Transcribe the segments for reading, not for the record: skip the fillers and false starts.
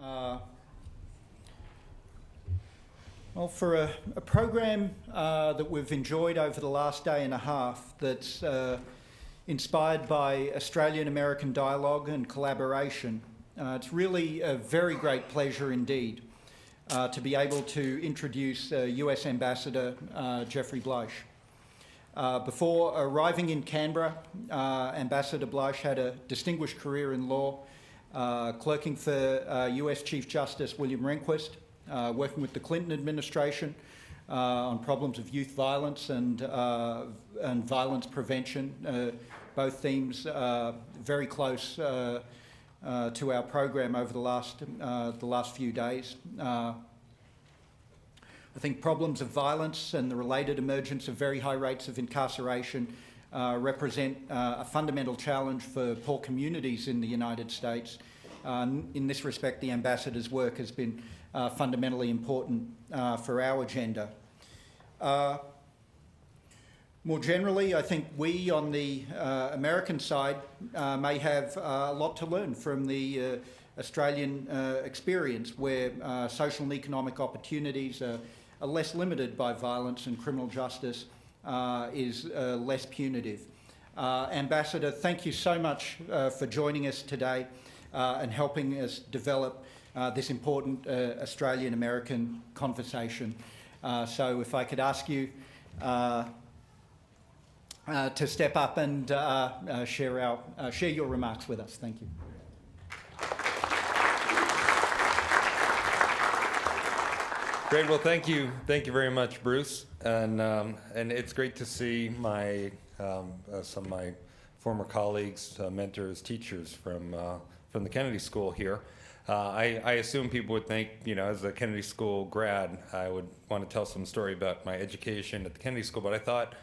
Well, for a program that we've enjoyed over the last day and a half that's inspired by Australian-American dialogue and collaboration, it's really a very great pleasure indeed to be able to introduce US Ambassador Jeffrey Bleich. Before arriving in Canberra, Ambassador Bleich had a distinguished career in law, clerking for US Chief Justice William Rehnquist, working with the Clinton administration on problems of youth violence and violence prevention, both themes very close to our program over the last few days. I think problems of violence and the related emergence of very high rates of incarceration represent a fundamental challenge for poor communities in the United States. In this respect, the Ambassador's work has been fundamentally important for our agenda. More generally, I think we on the American side may have a lot to learn from the Australian experience, where social and economic opportunities are less limited by violence and criminal justice is less punitive. Ambassador, thank you so much for joining us today and helping us develop this important Australian-American conversation. So if I could ask you to step up and share your remarks with us. Thank you. Great. Well, thank you very much, Bruce. And it's great to see some of my former colleagues, mentors, teachers from the Kennedy School here. I assume people would think, as a Kennedy School grad, I would want to tell some story about my education at the Kennedy School, but I thought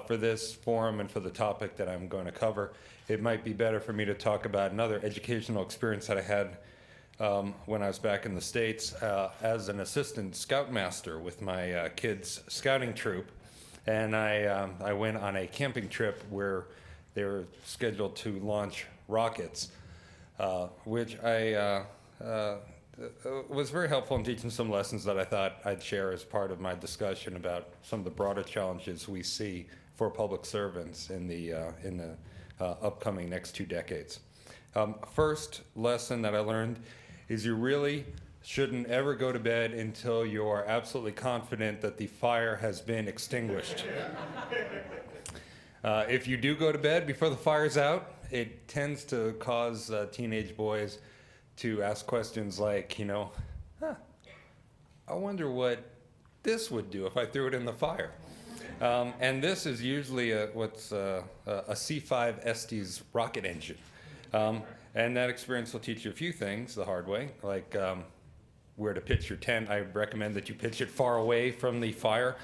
for this forum and for the topic that I'm going to cover, it might be better for me to talk about another educational experience that I had when I was back in the States as an assistant scoutmaster with my kids' scouting troop. And I went on a camping trip where they were scheduled to launch rockets, which was very helpful in teaching some lessons that I thought I'd share as part of my discussion about some of the broader challenges we see for public servants in the upcoming next 2 decades. First lesson that I learned is you really shouldn't ever go to bed until you're absolutely confident that the fire has been extinguished. If you do go to bed before the fire's out, it tends to cause teenage boys to ask questions like, I wonder what this would do if I threw it in the fire. And this is usually what's a C5 Estes rocket engine. And that experience will teach you a few things the hard way, like where to pitch your tent. I recommend that you pitch it far away from the fire,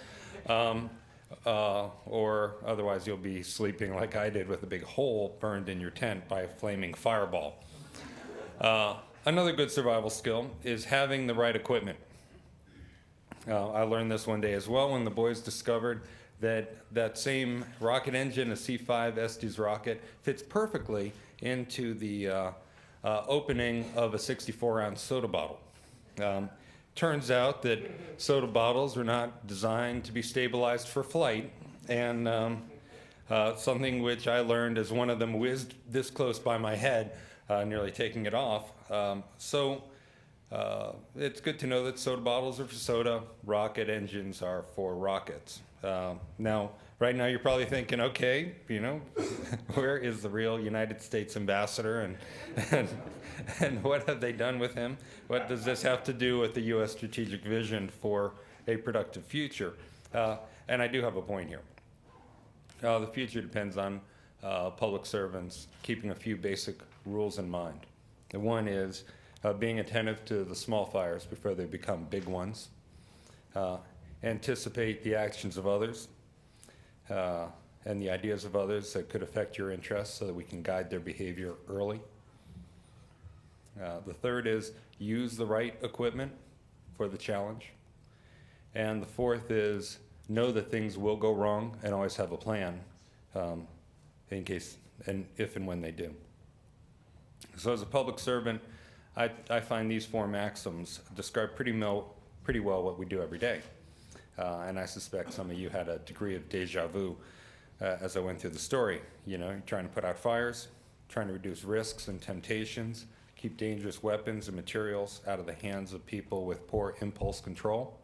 or otherwise you'll be sleeping like I did with a big hole burned in your tent by a flaming fireball. Another good survival skill is having the right equipment. I learned this one day as well when the boys discovered that same rocket engine, a C5 Estes rocket, fits perfectly into the opening of a 64-ounce soda bottle. Turns out that soda bottles are not designed to be stabilized for flight, and something which I learned as one of them whizzed this close by my head, nearly taking it off. So it's good to know that soda bottles are for soda, rocket engines are for rockets. Now, right now you're probably thinking, okay, where is the real United States ambassador and what have they done with him? What does this have to do with the U.S. strategic vision for a productive future? And I do have a point here. The future depends on public servants keeping a few basic rules in mind. And one is being attentive to the small fires before they become big ones. Anticipate the actions of others and the ideas of others that could affect your interests so that we can guide their behavior early. The third is use the right equipment for the challenge. And the fourth is know that things will go wrong and always have a plan in case and if and when they do. So as a public servant, I find these four maxims describe pretty well what we do every day. And I suspect some of you had a degree of deja vu as I went through the story. You know, you're trying to put out fires, trying to reduce risks and temptations, keep dangerous weapons and materials out of the hands of people with poor impulse control.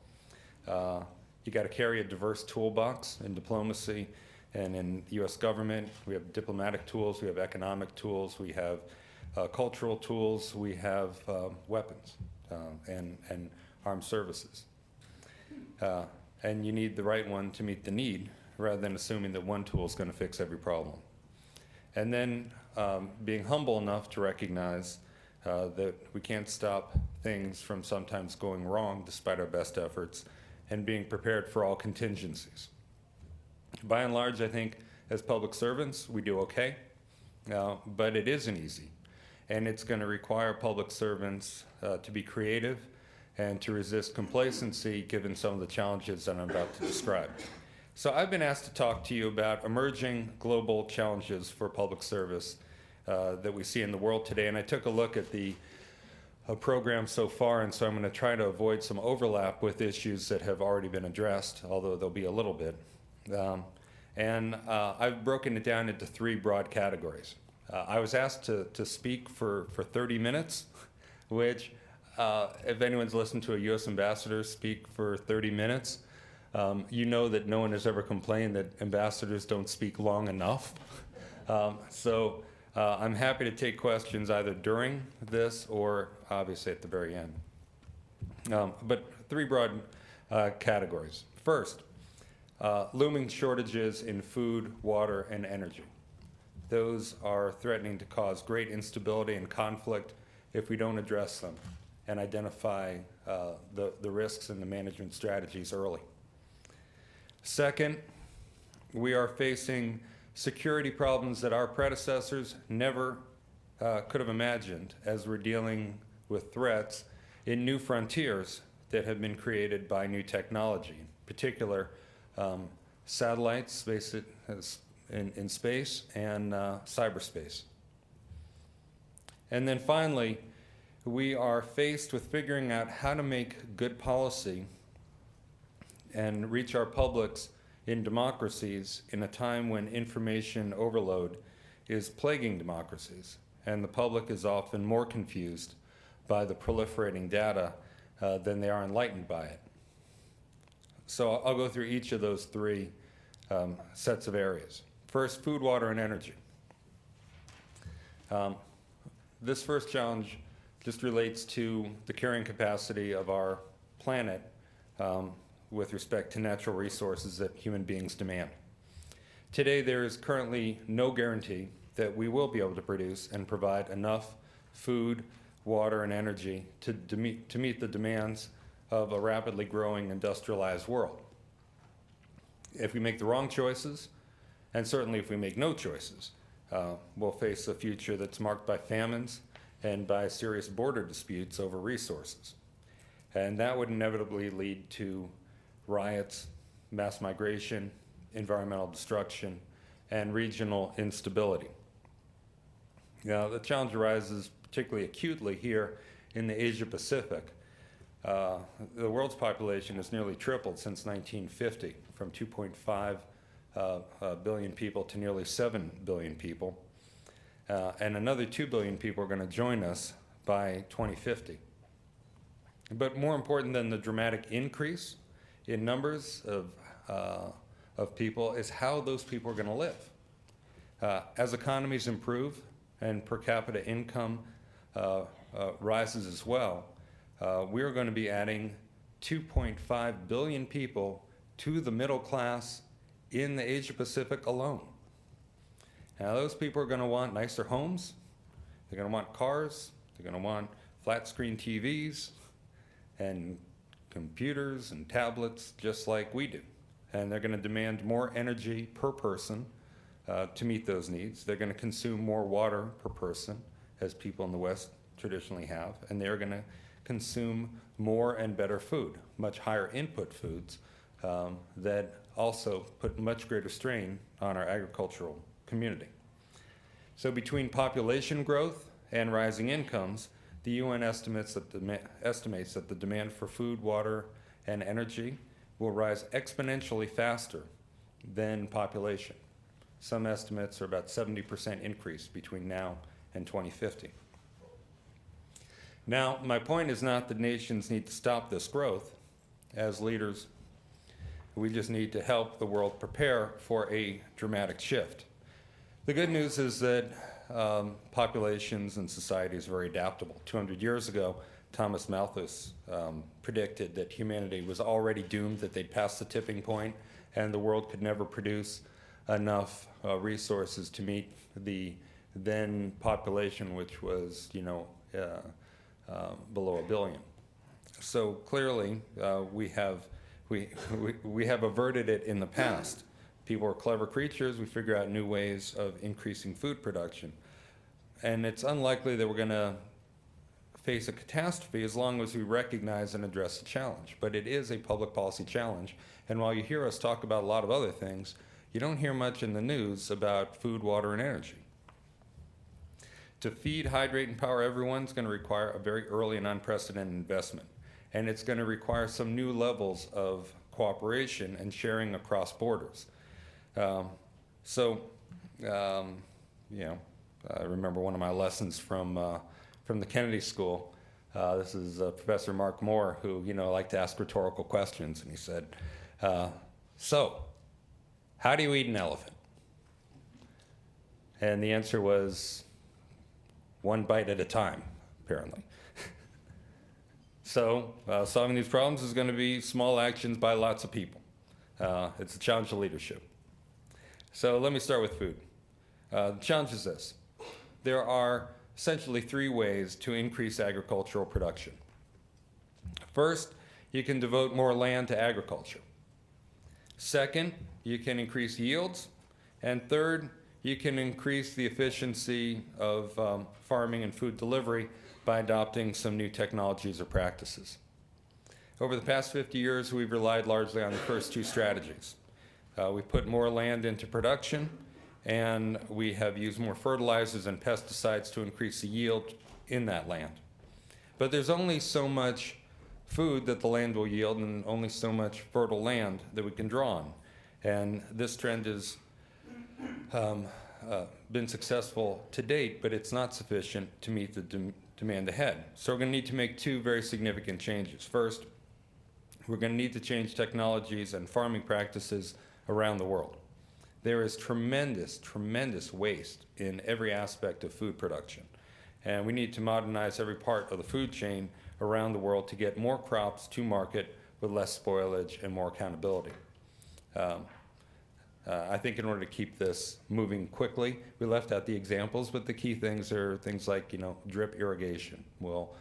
You got to carry a diverse toolbox in diplomacy and in the U.S. government. We have diplomatic tools, we have economic tools, we have cultural tools, we have weapons and armed services. And you need the right one to meet the need, rather than assuming that one tool is going to fix every problem. And then being humble enough to recognize that we can't stop things from sometimes going wrong despite our best efforts, and being prepared for all contingencies. By and large, I think as public servants, we do okay, but it isn't easy. And it's going to require public servants to be creative and to resist complacency given some of the challenges that I'm about to describe. So I've been asked to talk to you about emerging global challenges for public service that we see in the world today. And I took a look at the program so far, and so I'm going to try to avoid some overlap with issues that have already been addressed, although there'll be a little bit. I've broken it down into three broad categories. I was asked to speak for 30 minutes, which, if anyone's listened to a U.S. ambassador speak for 30 minutes, you know that no one has ever complained that ambassadors don't speak long enough. I'm happy to take questions either during this or obviously at the very end. But three broad categories. First, looming shortages in food, water, and energy. Those are threatening to cause great instability and conflict if we don't address them and identify the risks and the management strategies early. Second, we are facing security problems that our predecessors never could have imagined as we're dealing with threats in new frontiers that have been created by new technology, in particular satellites in space and cyberspace. And then finally, we are faced with figuring out how to make good policy and reach our publics in democracies in a time when information overload is plaguing democracies, and the public is often more confused by the proliferating data than they are enlightened by it. So I'll go through each of those three sets of areas. First, food, water, and energy. This first challenge just relates to the carrying capacity of our planet with respect to natural resources that human beings demand. Today, there is currently no guarantee that we will be able to produce and provide enough food, water, and energy to meet the demands of a rapidly growing industrialized world. If we make the wrong choices, and certainly if we make no choices, we'll face a future that's marked by famines and by serious border disputes over resources. And that would inevitably lead to riots, mass migration, environmental destruction, and regional instability. Now, the challenge arises particularly acutely here in the Asia Pacific. The world's population has nearly tripled since 1950, from 2.5 billion people to nearly 7 billion people. And another 2 billion people are going to join us by 2050. But more important than the dramatic increase in numbers of people is how those people are going to live. As economies improve and per capita income rises as well, we're going to be adding 2.5 billion people to the middle class in the Asia Pacific alone. Now, those people are going to want nicer homes, they're going to want cars, they're going to want flat screen TVs and computers and tablets just like we do. And they're going to demand more energy per person to meet those needs. They're going to consume more water per person, as people in the West traditionally have, and they're going to consume more and better food, much higher input foods that also put much greater strain on our agricultural community. So between population growth and rising incomes, The UN estimates that the demand for food, water, and energy will rise exponentially faster than population. Some estimates are about 70% increase between now and 2050. Now, my point is not that nations need to stop this growth. As leaders, we just need to help the world prepare for a dramatic shift. The good news is that populations and societies are very adaptable. 200 years ago, Thomas Malthus predicted that humanity was already doomed, that they'd passed the tipping point, and the world could never produce enough resources to meet the then population, which was, below 1 billion. So clearly, we have averted it in the past. People are clever creatures. We figure out new ways of increasing food production. And it's unlikely that we're going to face a catastrophe as long as we recognize and address the challenge. But it is a public policy challenge. And while you hear us talk about a lot of other things, you don't hear much in the news about food, water, and energy. To feed, hydrate, and power everyone is going to require a very early and unprecedented investment. And it's going to require some new levels of cooperation and sharing across borders. I remember one of my lessons from the Kennedy School. This is Professor Mark Moore, who liked to ask rhetorical questions, and he said, "So, how do you eat an elephant?" And the answer was, one bite at a time, apparently. So, solving these problems is going to be small actions by lots of people. It's a challenge to leadership. So let me start with food. The challenge is this. There are essentially 3 ways to increase agricultural production. First, you can devote more land to agriculture. Second, you can increase yields. And third, you can increase the efficiency of farming and food delivery by adopting some new technologies or practices. Over the past 50 years, we've relied largely on the first 2 strategies. We've put more land into production, and we have used more fertilizers and pesticides to increase the yield in that land. But there's only so much food that the land will yield and only so much fertile land that we can draw on. And this trend has been successful to date, but it's not sufficient to meet the demand ahead. So we're going to need to make 2 very significant changes. First, we're going to need to change technologies and farming practices around the world. There is tremendous, tremendous waste in every aspect of food production. And we need to modernize every part of the food chain around the world to get more crops to market with less spoilage and more accountability. I think in order to keep this moving quickly, we left out the examples, but the key things are things like, drip irrigation will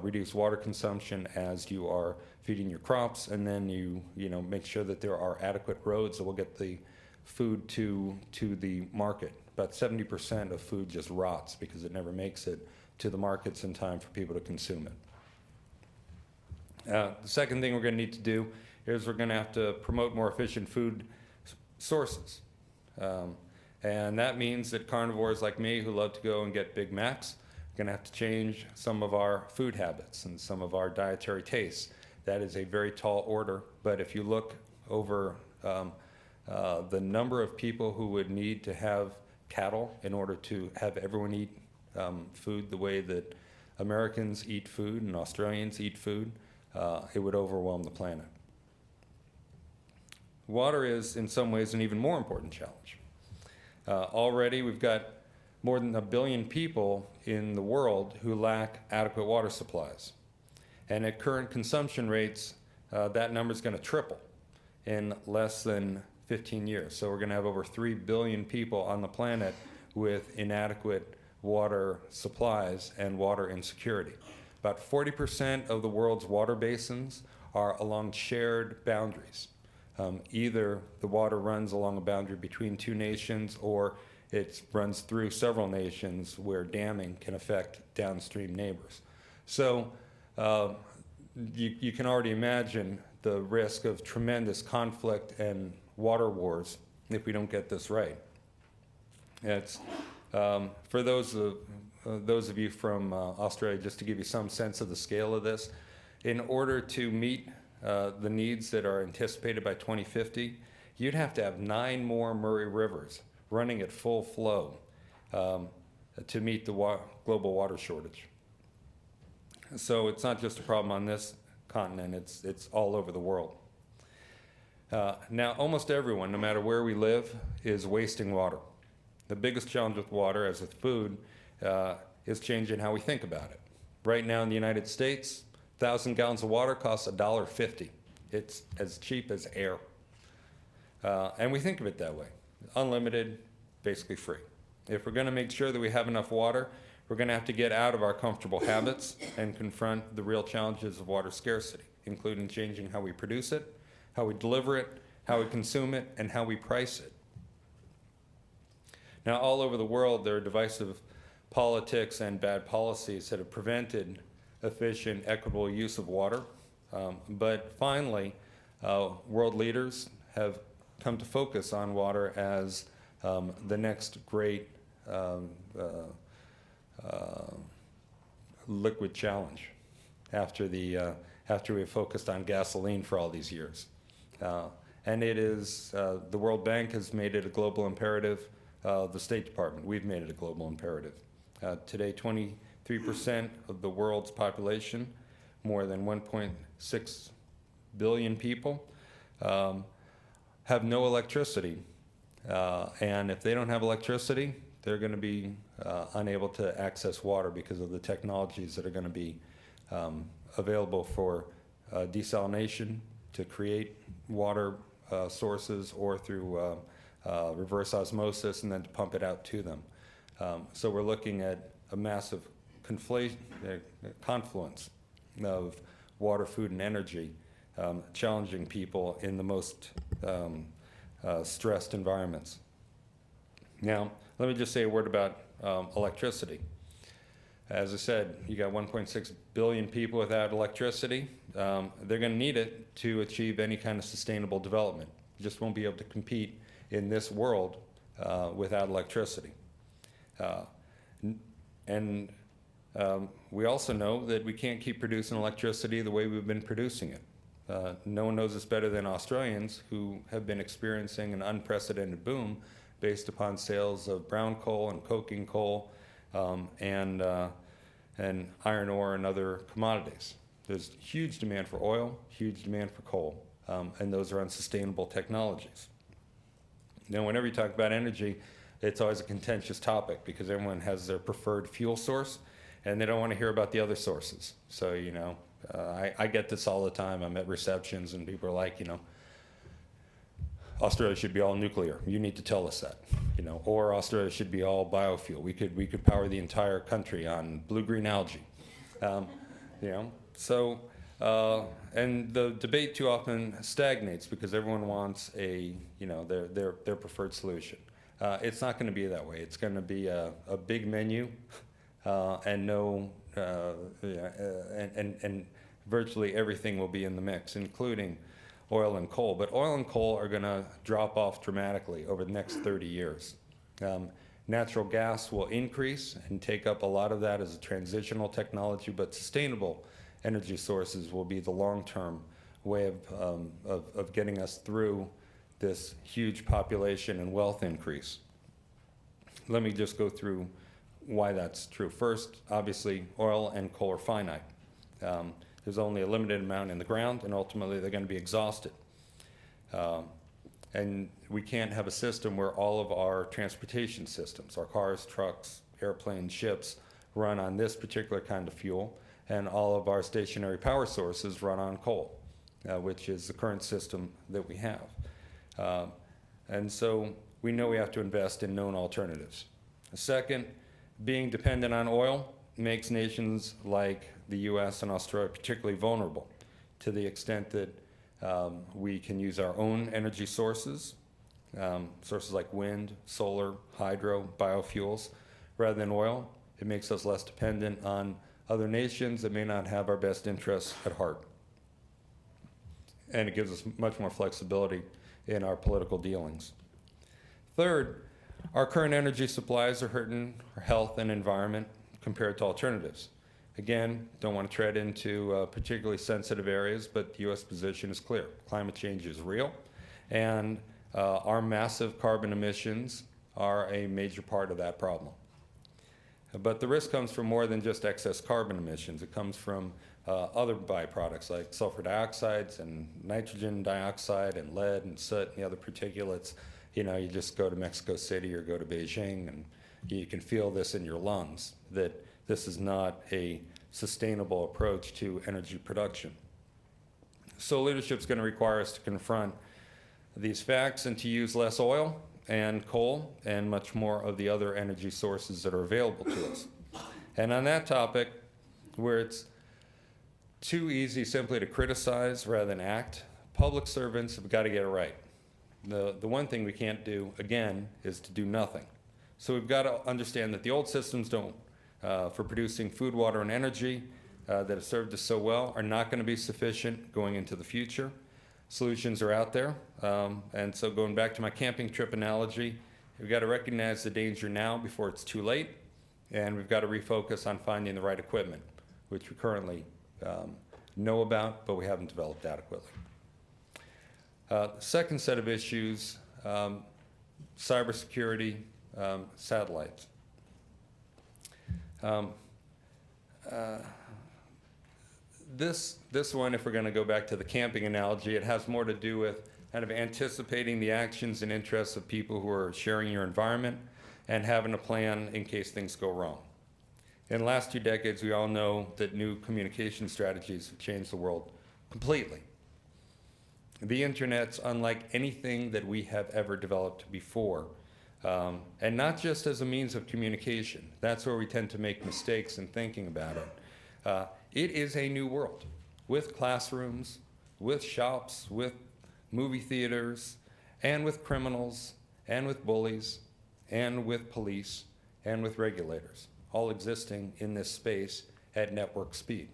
reduce water consumption as you are feeding your crops, and then you make sure that there are adequate roads that will get the food to the market. About 70% of food just rots because it never makes it to the markets in time for people to consume it. The second thing we're going to need to do is we're going to have to promote more efficient food sources. And that means that carnivores like me who love to go and get Big Macs are going to have to change some of our food habits and some of our dietary tastes. That is a very tall order, but if you look over the number of people who would need to have cattle in order to have everyone eat food the way that Americans eat food and Australians eat food, it would overwhelm the planet. Water is, in some ways, an even more important challenge. Already, we've got more than 1 billion people in the world who lack adequate water supplies. And at current consumption rates, that number is going to triple in less than 15 years. So we're going to have over 3 billion people on the planet with inadequate water supplies and water insecurity. About 40% of the world's water basins are along shared boundaries. Either the water runs along a boundary between 2 nations, or it runs through several nations where damming can affect downstream neighbors. So you can already imagine the risk of tremendous conflict and water wars if we don't get this right. It's, for those those of you from Australia, just to give you some sense of the scale of this, in order to meet the needs that are anticipated by 2050, you'd have to have 9 more Murray Rivers running at full flow to meet the global water shortage. So it's not just a problem on this continent, it's all over the world. Now, almost everyone, no matter where we live, is wasting water. The biggest challenge with water, as with food, is changing how we think about it. Right now in the United States, 1,000 gallons of water costs $1.50. It's as cheap as air. And we think of it that way. Unlimited, basically free. If we're going to make sure that we have enough water, we're going to have to get out of our comfortable habits and confront the real challenges of water scarcity, including changing how we produce it, how we deliver it, how we consume it, and how we price it. Now, all over the world, there are divisive politics and bad policies that have prevented efficient, equitable use of water. But finally, world leaders have come to focus on water as the next great liquid challenge after we have focused on gasoline for all these years. And it is, the World Bank has made it a global imperative. The State Department, we've made it a global imperative. Today, 23% of the world's population, more than 1.6 billion people, have no electricity. And if they don't have electricity, they're going to be unable to access water because of the technologies that are going to be available for desalination to create water sources, or through reverse osmosis, and then to pump it out to them. So we're looking at a massive confluence of water, food, and energy, challenging people in the most stressed environments. Now, let me just say a word about electricity. As I said, you got 1.6 billion people without electricity. They're going to need it to achieve any kind of sustainable development. You just won't be able to compete in this world without electricity. We also know that we can't keep producing electricity the way we've been producing it. No one knows this better than Australians, who have been experiencing an unprecedented boom based upon sales of brown coal and coking coal and iron ore and other commodities. There's huge demand for oil, huge demand for coal, and those are unsustainable technologies. Now, whenever you talk about energy, it's always a contentious topic because everyone has their preferred fuel source, and they don't want to hear about the other sources. So, you know, I get this all the time. I'm at receptions, and people are like, you know, Australia should be all nuclear. You need to tell us that, you know, or Australia should be all biofuel. We could power the entire country on blue-green algae, you know. So, and the debate too often stagnates because everyone wants a, you know, their preferred solution. It's not going to be that way. It's going to be a big menu, and no, and virtually everything will be in the mix, including oil and coal. But oil and coal are going to drop off dramatically over the next 30 years. Natural gas will increase and take up a lot of that as a transitional technology, but sustainable energy sources will be the long-term way of getting us through this huge population and wealth increase. Let me just go through why that's true. First, obviously, oil and coal are finite. There's only a limited amount in the ground, and ultimately they're going to be exhausted. And we can't have a system where all of our transportation systems, our cars, trucks, airplanes, ships, run on this particular kind of fuel, and all of our stationary power sources run on coal, which is the current system that we have. And so we know we have to invest in known alternatives. Second, being dependent on oil makes nations like the US and Australia particularly vulnerable, to the extent that we can use our own energy sources, sources like wind, solar, hydro, biofuels, rather than oil. It makes us less dependent on other nations that may not have our best interests at heart. And it gives us much more flexibility in our political dealings. Third, our current energy supplies are hurting our health and environment. compared to alternatives. Again, don't want to tread into particularly sensitive areas, but the U.S. position is clear. Climate change is real, and our massive carbon emissions are a major part of that problem. But the risk comes from more than just excess carbon emissions. It comes from other byproducts like sulfur dioxides and nitrogen dioxide and lead and soot and the other particulates. You know, you just go to Mexico City or go to Beijing and you can feel this in your lungs, that this is not a sustainable approach to energy production. So leadership's going to require us to confront these facts and to use less oil and coal and much more of the other energy sources that are available to us. And on that topic, where it's too easy simply to criticize rather than act, public servants have got to get it right. The one thing we can't do, again, is to do nothing. So we've got to understand that the old systems for producing food, water, and energy that have served us so well are not going to be sufficient going into the future. Solutions are out there. And so going back to my camping trip analogy, we've got to recognize the danger now before it's too late, and we've got to refocus on finding the right equipment, which we currently know about, but we haven't developed adequately. Second set of issues, cybersecurity, satellites. This one, if we're going to go back to the camping analogy, it has more to do with kind of anticipating the actions and interests of people who are sharing your environment and having a plan in case things go wrong. In the last 2 decades, we all know that new communication strategies have changed the world completely. The internet's unlike anything that we have ever developed before, and not just as a means of communication. That's where we tend to make mistakes in thinking about it. It is a new world with classrooms, with shops, with movie theaters, and with criminals, and with bullies, and with police, and with regulators, all existing in this space at network speed.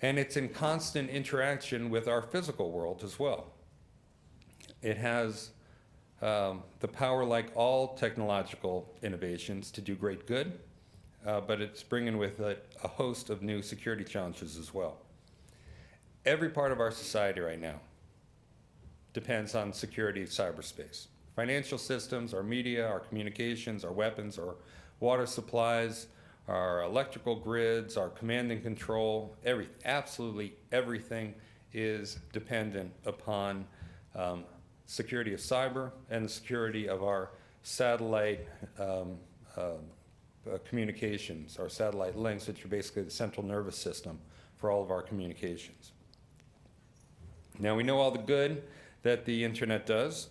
And it's in constant interaction with our physical world as well. It has the power, like all technological innovations, to do great good, but it's bringing with it a host of new security challenges as well. Every part of our society right now depends on security of cyberspace. Financial systems, our media, our communications, our weapons, our water supplies, our electrical grids, our command and control, absolutely everything is dependent upon security of cyber and the security of our satellite communications, our satellite links, which are basically the central nervous system for all of our communications. Now, we know all the good that the internet does,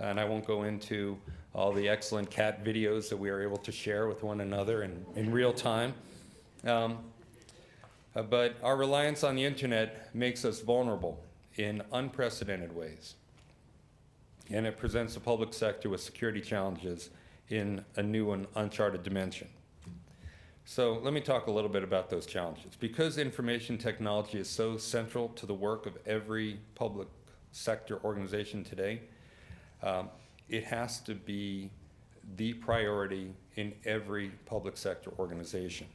and I won't go into all the excellent cat videos that we are able to share with one another in real time. But our reliance on the internet makes us vulnerable in unprecedented ways. And it presents the public sector with security challenges in a new and uncharted dimension. So let me talk a little bit about those challenges. Because information technology is so central to the work of every public sector organization today, it has to be the priority in every public sector organization.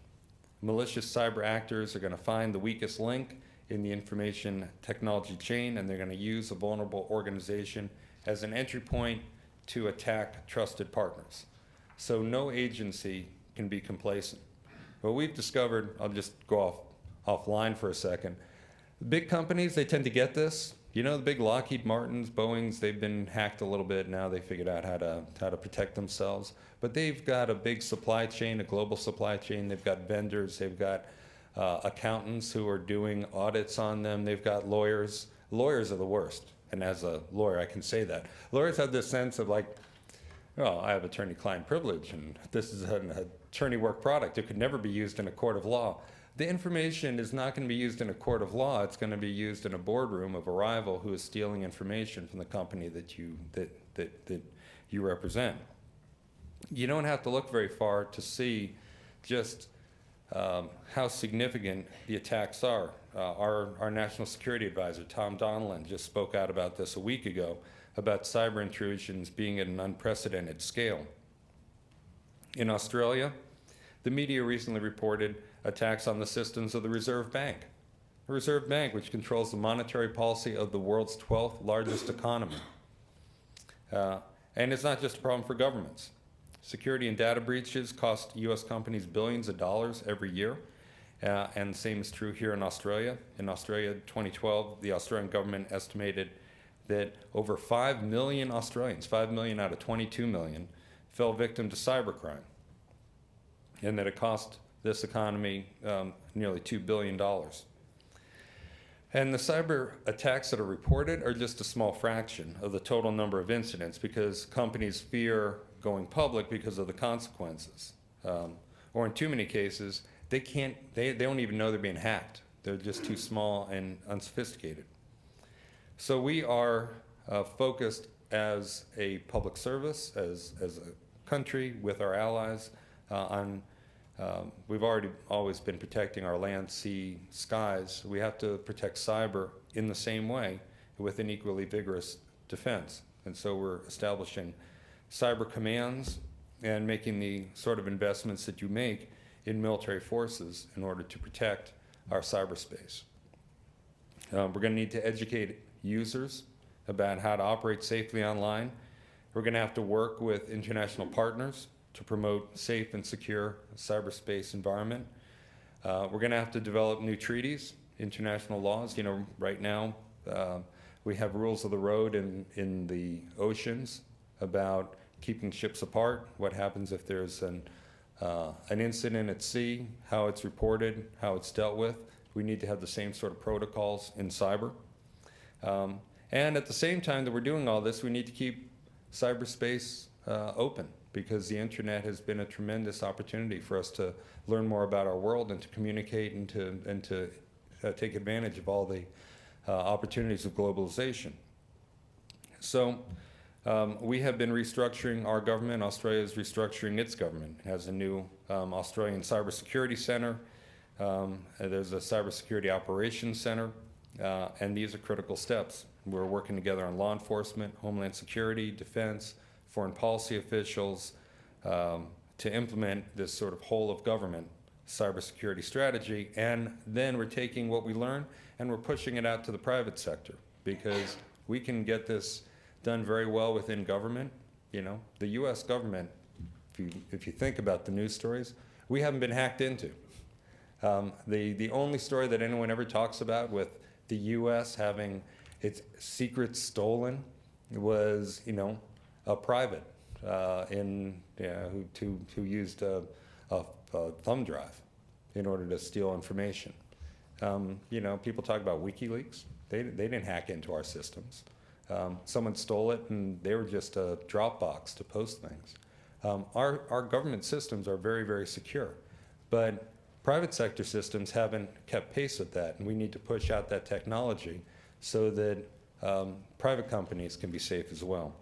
Malicious cyber actors are going to find the weakest link in the information technology chain, and they're going to use a vulnerable organization as an entry point to attack trusted partners. So no agency can be complacent. What we've discovered, I'll just go offline for a second. Big companies, they tend to get this. You know, the big Lockheed Martins, Boeings, they've been hacked a little bit. Now they figured out how to protect themselves. But they've got a big supply chain, a global supply chain. They've got vendors. They've got accountants who are doing audits on them. They've got lawyers. Lawyers are the worst. And as a lawyer, I can say that. Lawyers have this sense of like, well, I have attorney-client privilege, and this is an attorney work product. It could never be used in a court of law. The information is not going to be used in a court of law. It's going to be used in a boardroom of a rival who is stealing information from the company that you represent. You don't have to look very far to see just how significant the attacks are. Our National Security Advisor, Tom Donilon, just spoke out about this a week ago, about cyber intrusions being at an unprecedented scale. In Australia, The media recently reported attacks on the systems of the Reserve Bank. The Reserve Bank, which controls the monetary policy of the world's 12th largest economy. And it's not just a problem for governments. Security and data breaches cost U.S. companies billions of dollars every year. And the same is true here in Australia. In Australia, 2012, the Australian government estimated that over 5 million Australians, 5 million out of 22 million, fell victim to cybercrime. And that it cost this economy nearly $2 billion. And the cyber attacks that are reported are just a small fraction of the total number of incidents because companies fear going public because of the consequences. Or in too many cases, they don't even know they're being hacked. They're just too small and unsophisticated. So we are focused as a public service, as a country with our allies on we've always been protecting our land, sea, skies. We have to protect cyber in the same way with an equally vigorous defense. And so we're establishing cyber commands and making the sort of investments that you make in military forces in order to protect our cyberspace. We're going to need to educate users about how to operate safely online. We're going to have to work with international partners to promote safe and secure cyberspace environment. We're going to have to develop new treaties, international laws. You know, right now we have rules of the road in the oceans about keeping ships apart, what happens if there's an incident at sea, how it's reported, how it's dealt with. We need to have the same sort of protocols in cyber. And at the same time that we're doing all this, we need to keep cyberspace open, because the internet has been a tremendous opportunity for us to learn more about our world and to communicate and to take advantage of all the opportunities of globalization. So we have been restructuring our government. Australia is restructuring its government. It has a new Australian Cybersecurity Center. There's a Cybersecurity Operations Center, and these are critical steps. We're working together on law enforcement, homeland security, defense, foreign policy officials to implement this sort of whole of government cybersecurity strategy. And then we're taking what we learn and we're pushing it out to the private sector, because we can get this done very well within government. You know, the US government, if you think about the news stories, we haven't been hacked into. The only story that anyone ever talks about with the US having its secrets stolen was, you know, a private who used a thumb drive in order to steal information. You know, people talk about WikiLeaks. They didn't hack into our systems. Someone stole it, and they were just a Dropbox to post things. Our government systems are very, very secure, but private sector systems haven't kept pace with that, and we need to push out that technology so that private companies can be safe as well.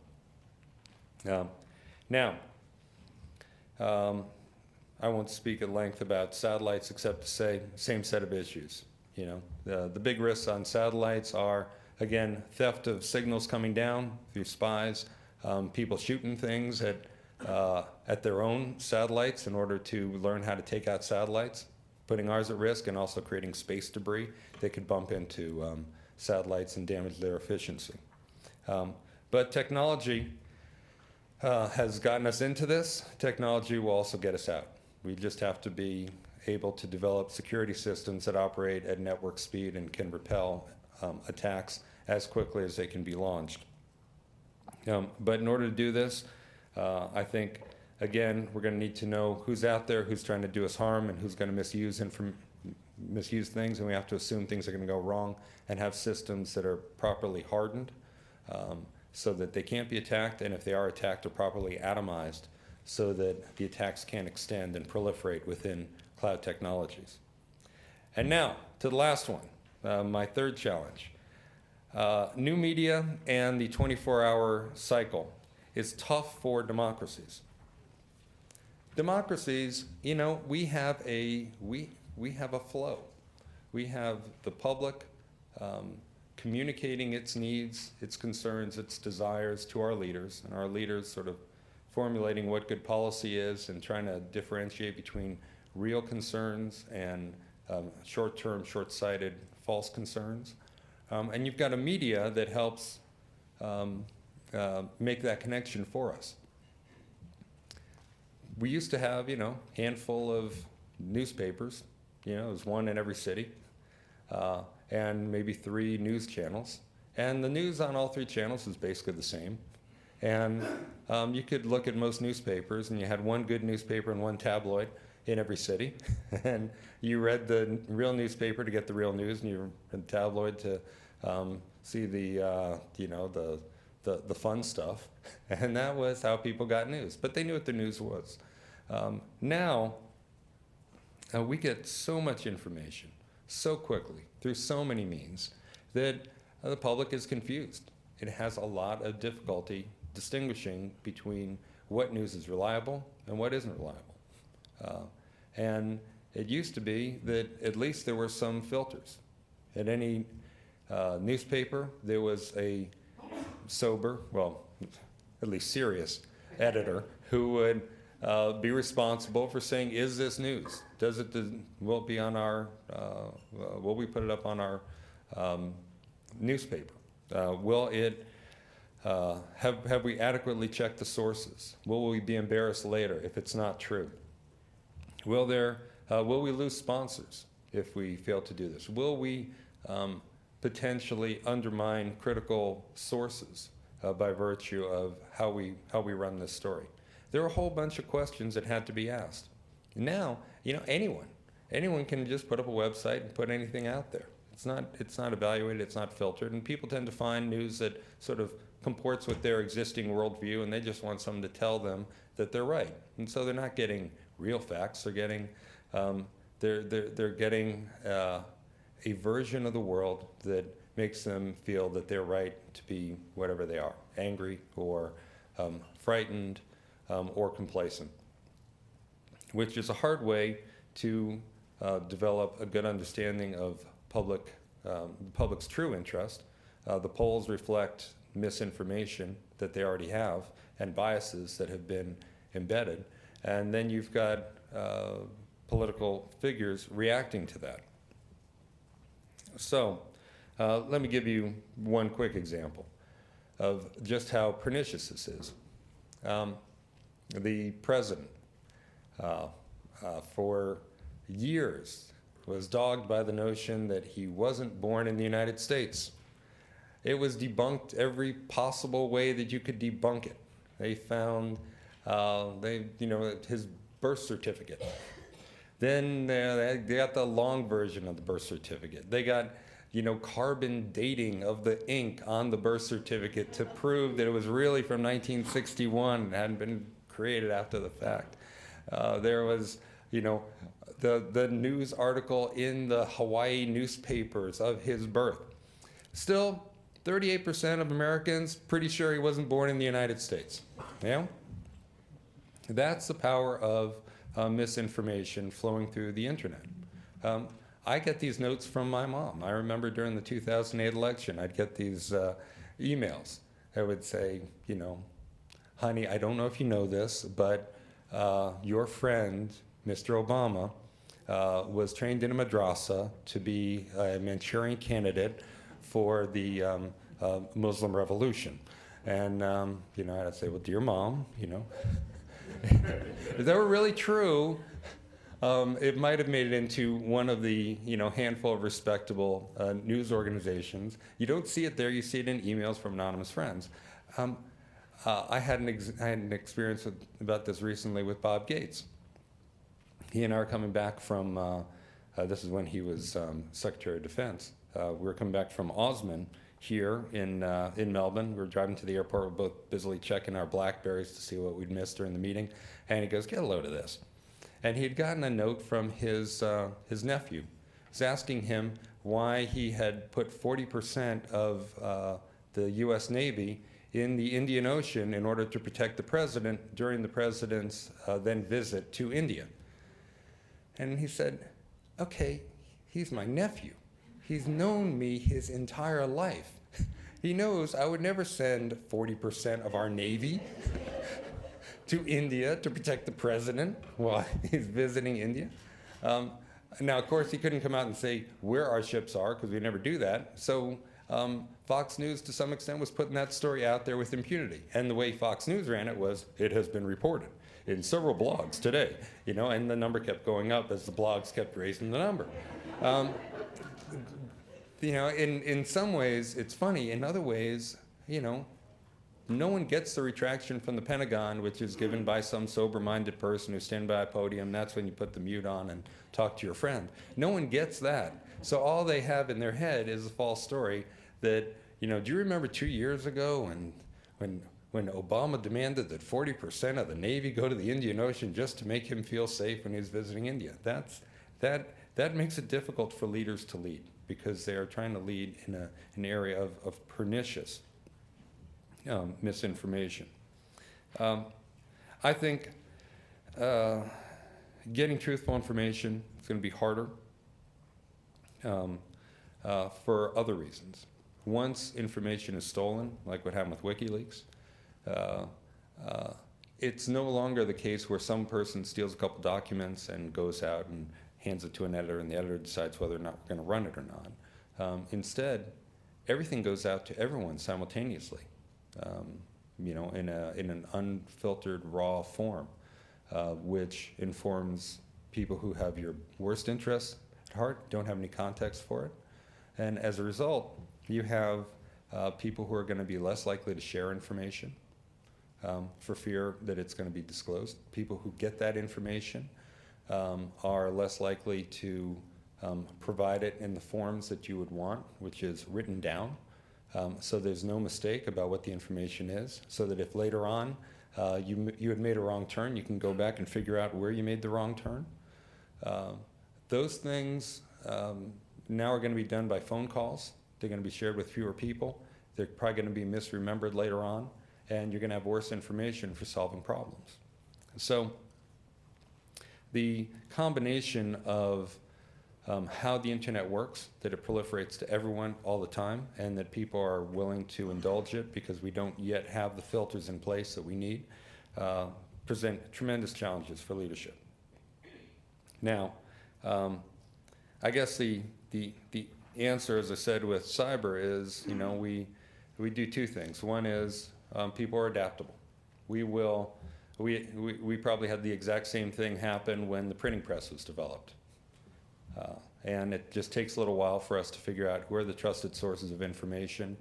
Now, I won't speak at length about satellites except to say same set of issues. You know, the big risks on satellites are, again, theft of signals coming down through spies, people shooting things at their own satellites in order to learn how to take out satellites, putting ours at risk, and also creating space debris that could bump into satellites and damage their efficiency. But technology has gotten us into this. Technology will also get us out. We just have to be able to develop security systems that operate at network speed and can repel attacks as quickly as they can be launched. But in order to do this, I think, again, we're going to need to know who's out there, who's trying to do us harm, and who's going to misuse things, and we have to assume things are going to go wrong and have systems that are properly hardened so that they can't be attacked, and if they are attacked, are properly atomized so that the attacks can't extend and proliferate within cloud technologies. And now, to the last one, my third challenge. New media and the 24-hour cycle is tough for democracies. Democracies, you know, we have a flow. We have the public communicating its needs, its concerns, its desires to our leaders, and our leaders sort of formulating what good policy is and trying to differentiate between real concerns and short-term, short-sighted, false concerns. And you've got a media that helps make that connection for us. We used to have, handful of newspapers. It was one in every city, and maybe 3 news channels. And the news on all 3 channels is basically the same. And you could look at most newspapers, and you had one good newspaper and one tabloid in every city. And you read the real newspaper to get the real news, and you read the tabloid to see the fun stuff. And that was how people got news. But they knew what the news was. Now, we get so much information so quickly through so many means that the public is confused. It has a lot of difficulty distinguishing between what news is reliable and what isn't reliable. And it used to be that at least there were some filters. At any newspaper, there was a sober, well, at least serious editor who would be responsible for saying, is this news? Will it be on our, will we put it up on our newspaper? Will it, have we adequately checked the sources? Will we be embarrassed later if it's not true? Will we lose sponsors if we fail to do this? Will we potentially undermine critical sources by virtue of how we run this story? There are a whole bunch of questions that had to be asked. Now, anyone can just put up a website and put anything out there. It's not evaluated, it's not filtered, and people tend to find news that sort of comports with their existing worldview, and they just want someone to tell them that they're right. And so they're not getting real facts. They're getting they're getting a version of the world that makes them feel that they're right to be whatever they are, angry or frightened or complacent, which is a hard way to develop a good understanding of public's true interest. The polls reflect misinformation that they already have and biases that have been embedded. And then you've got political figures reacting to that. So let me give you one quick example of just how pernicious this is. The president, for years, was dogged by the notion that he wasn't born in the United States. It was debunked every possible way that you could debunk it. They found his birth certificate. Then they got the long version of the birth certificate. They got carbon dating of the ink on the birth certificate to prove that it was really from 1961 and hadn't been created after the fact. There was, the news article in the Hawaii newspapers of his birth. Still, 38% of Americans pretty sure he wasn't born in the United States. That's the power of misinformation flowing through the internet. I get these notes from my mom. I remember during the 2008 election, I'd get these emails that would say, honey, I don't know if you know this, but your friend, Mr. Obama, was trained in a madrasa to be a Manchurian candidate for the Muslim Revolution. And, I'd say, well, dear mom, if that were really true, it might have made it into one of the, handful of respectable news organizations. You don't see it there. You see it in emails from anonymous friends. I had an experience about this recently with Bob Gates. He and I are coming back from, this is when he was Secretary of Defense. We were coming back from Osman here in Melbourne. We were driving to the airport. We were both busily checking our BlackBerries to see what we'd missed during the meeting. And he goes, get a load of this. And he had gotten a note from his nephew. He was asking him why he had put 40% of the U.S. Navy in the Indian Ocean in order to protect the president during the president's then visit to India. And he said, okay, he's my nephew. He's known me his entire life. He knows I would never send 40% of our Navy to India to protect the president while he's visiting India. Now, of course, he couldn't come out and say where our ships are, because we never do that. So Fox News, to some extent, was putting that story out there with impunity. And the way Fox News ran it was, it has been reported in several blogs today, and the number kept going up as the blogs kept raising the number. In some ways, it's funny. In other ways, no one gets the retraction from the Pentagon, which is given by some sober-minded person who's standing by a podium. That's when you put the mute on and talk to your friend. No one gets that. So all they have in their head is a false story that, do you remember 2 years ago when Obama demanded that 40% of the Navy go to the Indian Ocean just to make him feel safe when he was visiting India? That makes it difficult for leaders to lead, because they are trying to lead in an area of pernicious misinformation. I think getting truthful information is going to be harder for other reasons. Once information is stolen, like what happened with WikiLeaks, it's no longer the case where some person steals a couple documents and goes out and hands it to an editor, and the editor decides whether or not we're going to run it or not. Instead, everything goes out to everyone simultaneously. In an unfiltered, raw form, which informs people who have your worst interests at heart, don't have any context for it. And as a result, you have people who are going to be less likely to share information for fear that it's going to be disclosed. People who get that information are less likely to provide it in the forms that you would want, which is written down. So there's no mistake about what the information is, so that if later on you had made a wrong turn, you can go back and figure out where you made the wrong turn. Those things now are going to be done by phone calls. They're going to be shared with fewer people. They're probably going to be misremembered later on, and you're going to have worse information for solving problems. So the combination of how the internet works, that it proliferates to everyone all the time, and that people are willing to indulge it because we don't yet have the filters in place that we need, present tremendous challenges for leadership. Now, I guess the answer, as I said, with cyber is, we do two things. One is people are adaptable. We probably had the exact same thing happen when the printing press was developed. And it just takes a little while for us to figure out who are the trusted sources of information,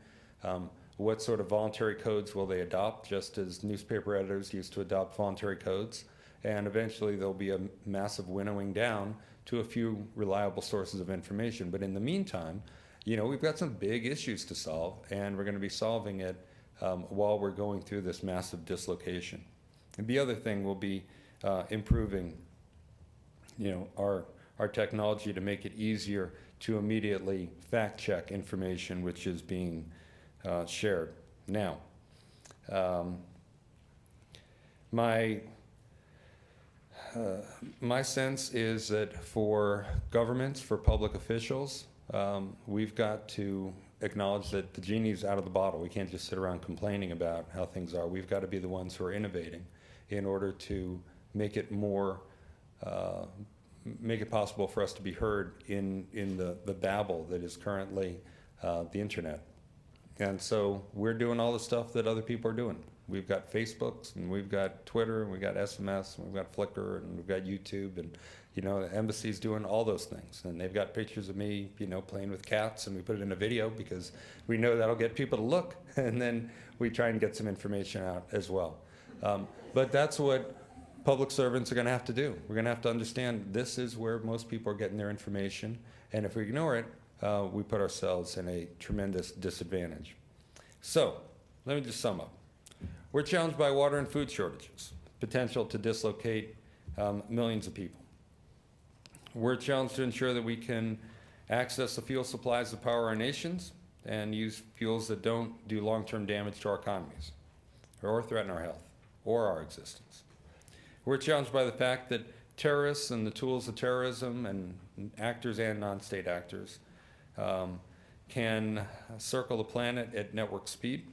what sort of voluntary codes will they adopt, just as newspaper editors used to adopt voluntary codes. And eventually there'll be a massive winnowing down to a few reliable sources of information. But in the meantime, we've got some big issues to solve, and we're going to be solving it while we're going through this massive dislocation. And the other thing will be improving, our technology to make it easier to immediately fact-check information which is being shared. Now, my sense is that for governments, for public officials, we've got to acknowledge that the genie's out of the bottle. We can't just sit around complaining about how things are. We've got to be the ones who are innovating in order to make it more make it possible for us to be heard in the babble that is currently the internet. And so we're doing all the stuff that other people are doing. We've got Facebooks, and we've got Twitter, and we've got SMS, and we've got Flickr, and we've got YouTube, and the embassy's doing all those things. And they've got pictures of me, playing with cats, and we put it in a video because we know that'll get people to look, and then we try and get some information out as well. But that's what public servants are going to have to do. We're going to have to understand this is where most people are getting their information, and if we ignore it, we put ourselves in a tremendous disadvantage. So, let me just sum up. We're challenged by water and food shortages, potential to dislocate millions of people. We're challenged to ensure that we can access the fuel supplies that power our nations and use fuels that don't do long-term damage to our economies or threaten our health or our existence. We're challenged by the fact that terrorists and the tools of terrorism and actors and non-state actors can circle the planet at network speed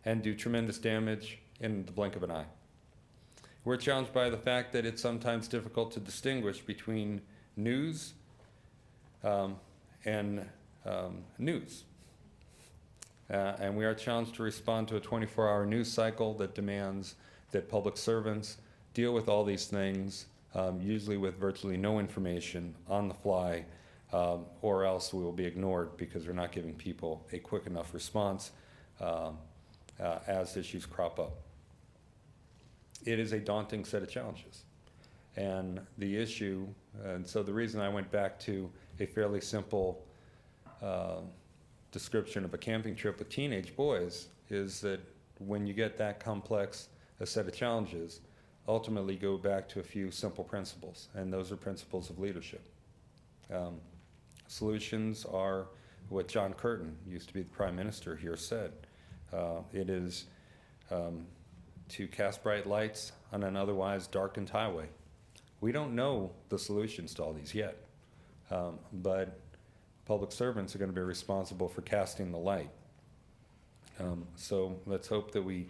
and do tremendous damage in the blink of an eye. We're challenged by the fact that it's sometimes difficult to distinguish between news and news. And we are challenged to respond to a 24-hour news cycle that demands that public servants deal with all these things, usually with virtually no information on the fly, or else we will be ignored because we're not giving people a quick enough response as issues crop up. It is a daunting set of challenges. And the issue, and so the reason I went back to a fairly simple description of a camping trip with teenage boys is that when you get that complex a set of challenges, ultimately go back to a few simple principles, and those are principles of leadership. Solutions are what John Curtin, used to be the Prime Minister here, said. It is to cast bright lights on an otherwise darkened highway. We don't know the solutions to all these yet, but public servants are going to be responsible for casting the light. So let's hope that we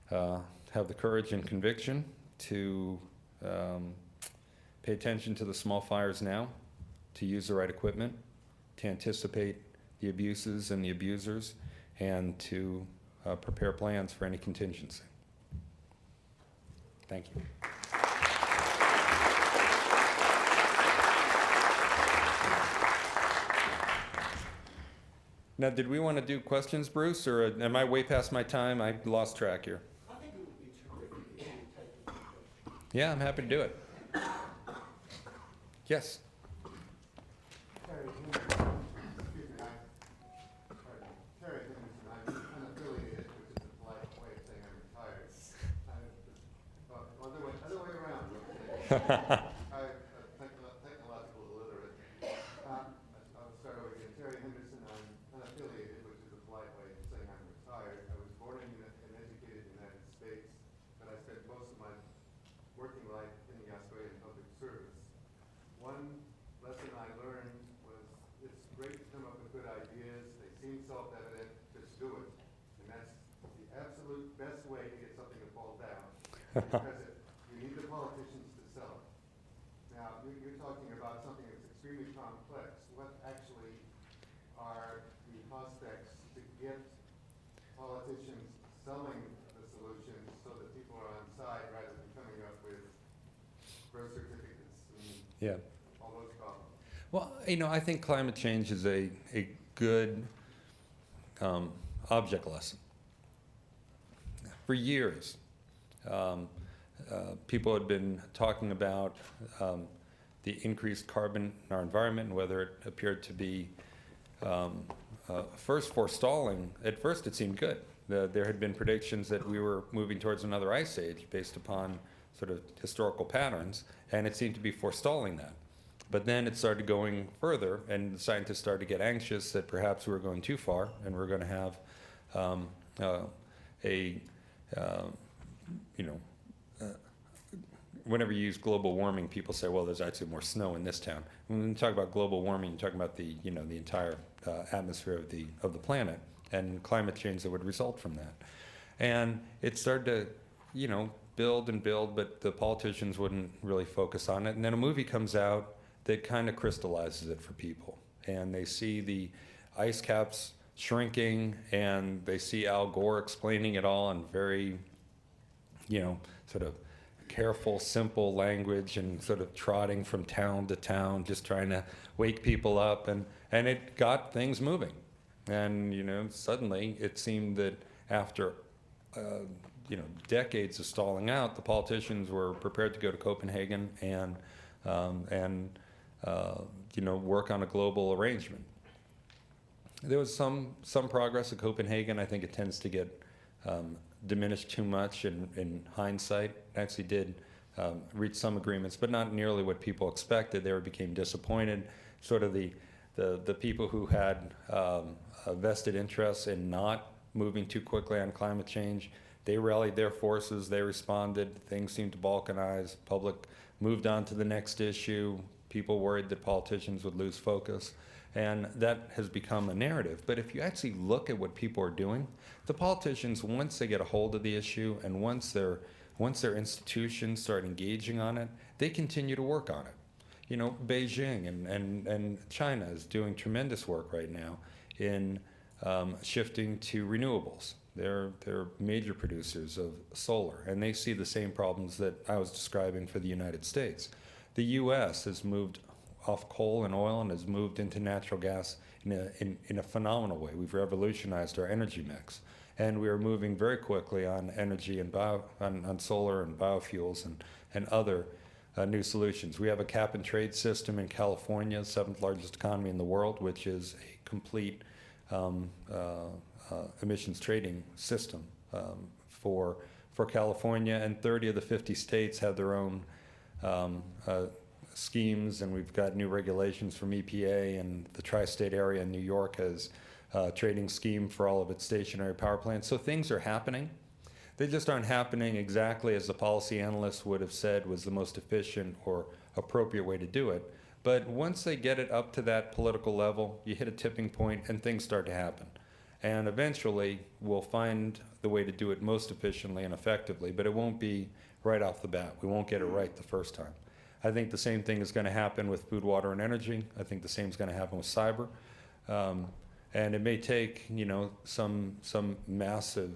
have the courage and conviction to pay attention to the small fires now, to use the right equipment, to anticipate the abuses and the abusers, and to prepare plans for any contingency. Thank you. Now, did we want to do questions, Bruce, or am I way past my time? I lost track here. I think it would be terrific if you take the question. Yeah, I'm happy to do it. Yes. Terry Henderson, excuse me, Terry Henderson, I'm unaffiliated, which is a polite way of saying I'm retired. Other way around. I'm technological illiterate. I'll start over again. Terry Henderson, I'm unaffiliated, which is a polite way of saying I'm retired. I was born and educated in the United States, but I spent most of my working life in the Australian public service. One lesson I learned was it's great to come up with good ideas. They seem self-evident. Just do it. And that's the absolute best way to get something to fall down. Because you need the politicians to sell it. Now, you're talking about something that's extremely complex. What actually are the prospects to get politicians selling the solutions so that people are on side rather than coming up with birth certificates and Yeah. all those problems? Well, I think climate change is a good object lesson. For years, people had been talking about the increased carbon in our environment and whether it appeared to be first forestalling. At first, it seemed good. There had been predictions that we were moving towards another ice age based upon sort of historical patterns, and it seemed to be forestalling that. But then it started going further, and the scientists started to get anxious that perhaps we were going too far, and we're going to have whenever you use global warming, people say, well, there's actually more snow in this town. When you talk about global warming, you're talking about the entire atmosphere of the planet and climate change that would result from that. And it started to, build and build, but the politicians wouldn't really focus on it. And then a movie comes out that kind of crystallizes it for people. And they see the ice caps shrinking, and they see Al Gore explaining it all in very, sort of careful, simple language, and sort of trotting from town to town, just trying to wake people up, and it got things moving. And suddenly it seemed that after decades of stalling out, the politicians were prepared to go to Copenhagen and work on a global arrangement. There was some progress at Copenhagen. I think it tends to get diminished too much in hindsight. Actually did reach some agreements, but not nearly what people expected. They became disappointed. Sort of the people who had a vested interest in not moving too quickly on climate change, they rallied their forces, they responded, things seemed to balkanize, public moved on to the next issue, people worried that politicians would lose focus. And that has become a narrative. But if you actually look at what people are doing, the politicians, once they get a hold of the issue and once their institutions start engaging on it, they continue to work on it. You know, Beijing and China is doing tremendous work right now in shifting to renewables. They're major producers of solar, and they see the same problems that I was describing for the United States. The U.S. has moved off coal and oil and has moved into natural gas in a phenomenal way. We've revolutionized our energy mix, and we are moving very quickly on energy and on solar and biofuels and other new solutions. We have a cap and trade system in California, 7th largest economy in the world, which is a complete emissions trading system for California, and 30 of the 50 states have their own schemes, and we've got new regulations from EPA, and the tri-state area in New York has a trading scheme for all of its stationary power plants. So things are happening. They just aren't happening exactly as the policy analysts would have said was the most efficient or appropriate way to do it. But once they get it up to that political level, you hit a tipping point and things start to happen. And eventually, we'll find the way to do it most efficiently and effectively, but it won't be right off the bat. We won't get it right the first time. I think the same thing is going to happen with food, water, and energy. I think the same is going to happen with cyber. And it may take, you know, some massive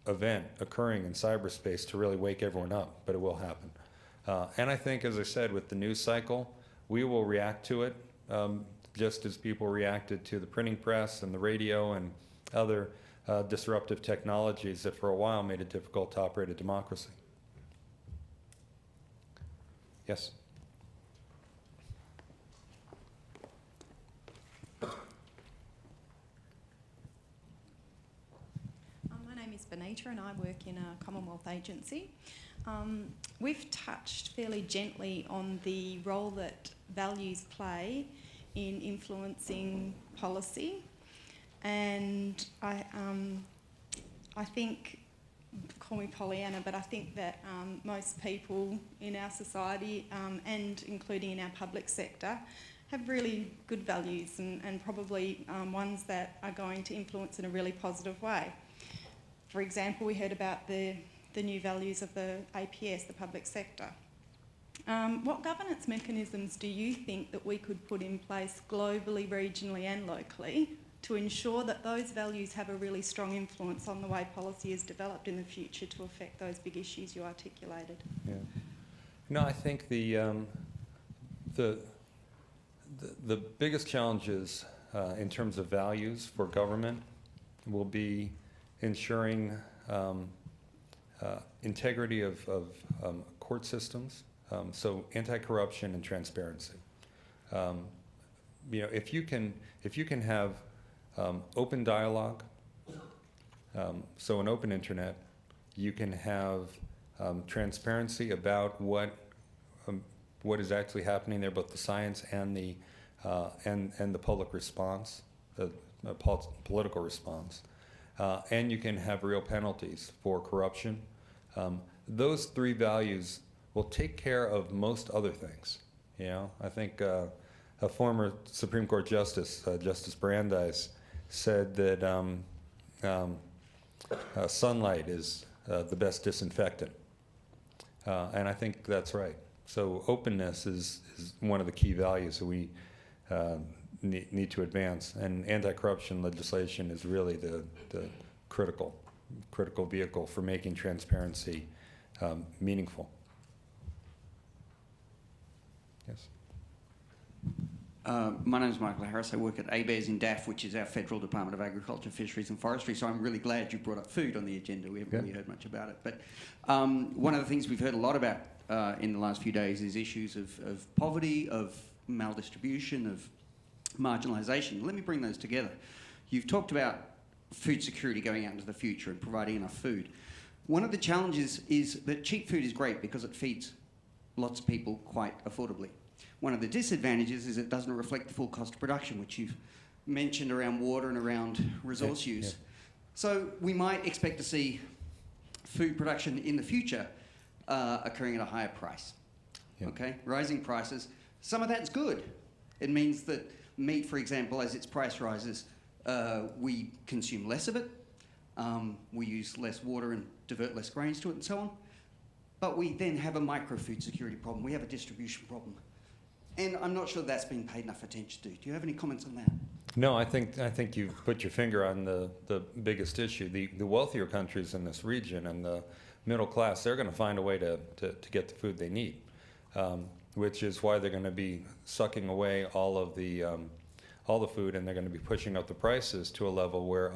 event occurring in cyberspace to really wake everyone up, but it will happen. And I think, as I said, with the news cycle, we will react to it just as people reacted to the printing press and the radio and other disruptive technologies that for a while made it difficult to operate a democracy. Yes? My name is Benita and I work in a Commonwealth agency. We've touched fairly gently on the role that values play in influencing policy, and I think, call me Pollyanna, but I think that most people in our society, and including in our public sector, have really good values and probably ones that are going to influence in a really positive way. For example, we heard about the new values of the APS, the public sector. What governance mechanisms do you think that we could put in place globally, regionally and locally to ensure that those values have a really strong influence on the way policy is developed in the future to affect those big issues you articulated? Yeah. No, I think the biggest challenges in terms of values for government will be ensuring integrity of court systems, so anti-corruption and transparency. You know, if you can have open dialogue, so an open internet, you can have transparency about what is actually happening there, both the science and the public response, the political response, and you can have real penalties for corruption. Those three values will take care of most other things. You know, I think a former Supreme Court Justice, Justice Brandeis, said that sunlight is the best disinfectant, and I think that's right. So openness is one of the key values that we need to advance, and anti-corruption legislation is really the critical vehicle for making transparency meaningful. Yes. My name is Michael Harris. I work at ABARES in DAF, which is our Federal Department of Agriculture, Fisheries and Forestry, so I'm really glad you brought up food on the agenda. We haven't really heard much about it. But one of the things we've heard a lot about in the last few days is issues of poverty, of maldistribution, of marginalisation. Let me bring those together. You've talked about food security going out into the future and providing enough food. One of the challenges is that cheap food is great because it feeds lots of people quite affordably. One of the disadvantages is it doesn't reflect the full cost of production, which you've mentioned around water and around resource use. Yeah. So we might expect to see food production in the future occurring at a higher price. Yeah. Okay, rising prices. Some of that's good. It means that meat, for example, as its price rises, we consume less of it. We use less water and divert less grains to it and so on. But we then have a micro-food security problem. We have a distribution problem. And I'm not sure that's been paid enough attention to. Do you have any comments on that? No, I think you've put your finger on the biggest issue. The wealthier countries in this region and the middle class, they're going to find a way to get the food they need, which is why they're going to be sucking away all the food, and they're going to be pushing up the prices to a level where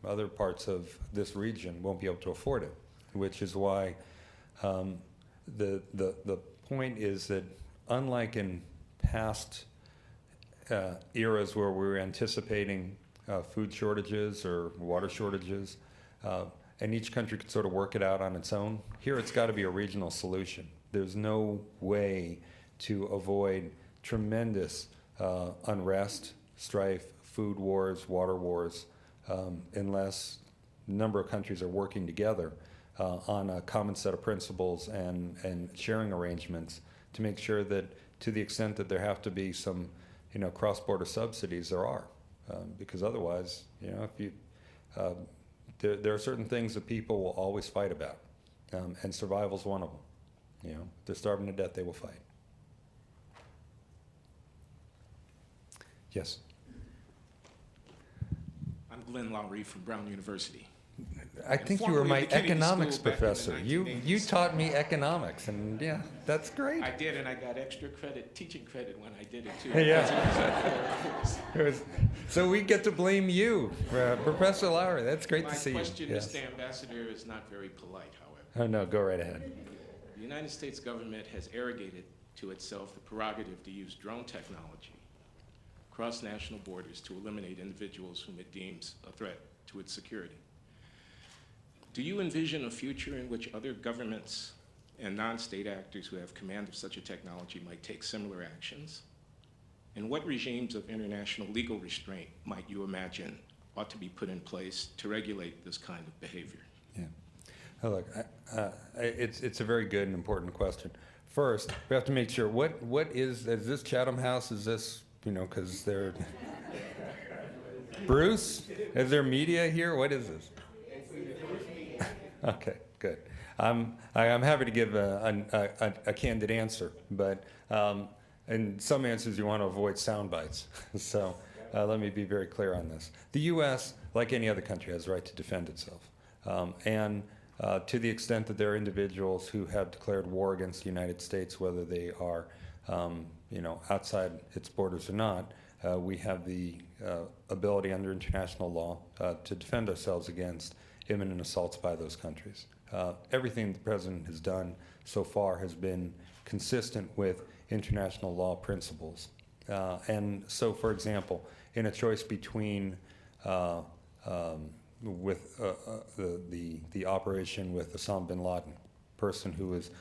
other parts of this region won't be able to afford it. Which is why the point is that, unlike in past eras where we were anticipating food shortages or water shortages, and each country could sort of work it out on its own, here it's got to be a regional solution. There's no way to avoid tremendous unrest, strife, food wars, water wars, unless a number of countries are working together on a common set of principles and sharing arrangements to make sure that, to the extent that there have to be some, cross-border subsidies, there are, because otherwise, if you there are certain things that people will always fight about, and survival's one of them. If they're starving to death, they will fight. Yes. I'm Glenn Lowry from Brown University. I think you were my economics professor. You taught me economics, and yeah, that's great. I did, and I got extra credit, teaching credit, when I did it too. Yeah. So we get to blame you, Professor Lowry. That's great to see you. My question, Yes. Mr. Ambassador, is not very polite, however. Oh no, go right ahead. The United States government has arrogated to itself the prerogative to use drone technology across national borders to eliminate individuals whom it deems a threat to its security. Do you envision a future in which other governments and non-state actors who have command of such a technology might take similar actions? And what regimes of international legal restraint might you imagine ought to be put in place to regulate this kind of behavior? Yeah. Oh, look, it's a very good and important question. First, we have to make sure what is this Chatham House? Is this because they're Bruce? Is there media here? What is this? Okay, good. I'm happy to give a candid answer, but in some answers you want to avoid sound bites. So let me be very clear on this. The U.S., like any other country, has the right to defend itself. And to the extent that there are individuals who have declared war against the United States, whether they are outside its borders or not, we have the ability under international law to defend ourselves against imminent assaults by those countries. Everything the President has done so far has been consistent with international law principles. And so, for example, in a choice between with the operation with Osama bin Laden, person who was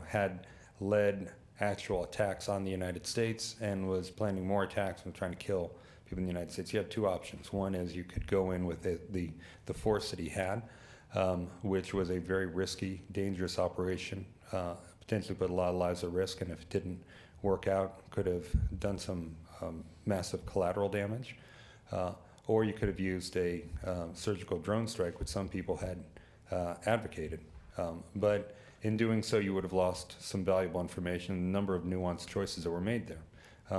had led actual attacks on the United States and was planning more attacks and trying to kill people in the United States. You have two options. One is you could go in with the force that he had, which was a very risky, dangerous operation, potentially put a lot of lives at risk, and if it didn't work out, could have done some massive collateral damage. Or you could have used a surgical drone strike, which some people had advocated. But in doing so, you would have lost some valuable information, a number of nuanced choices that were made there.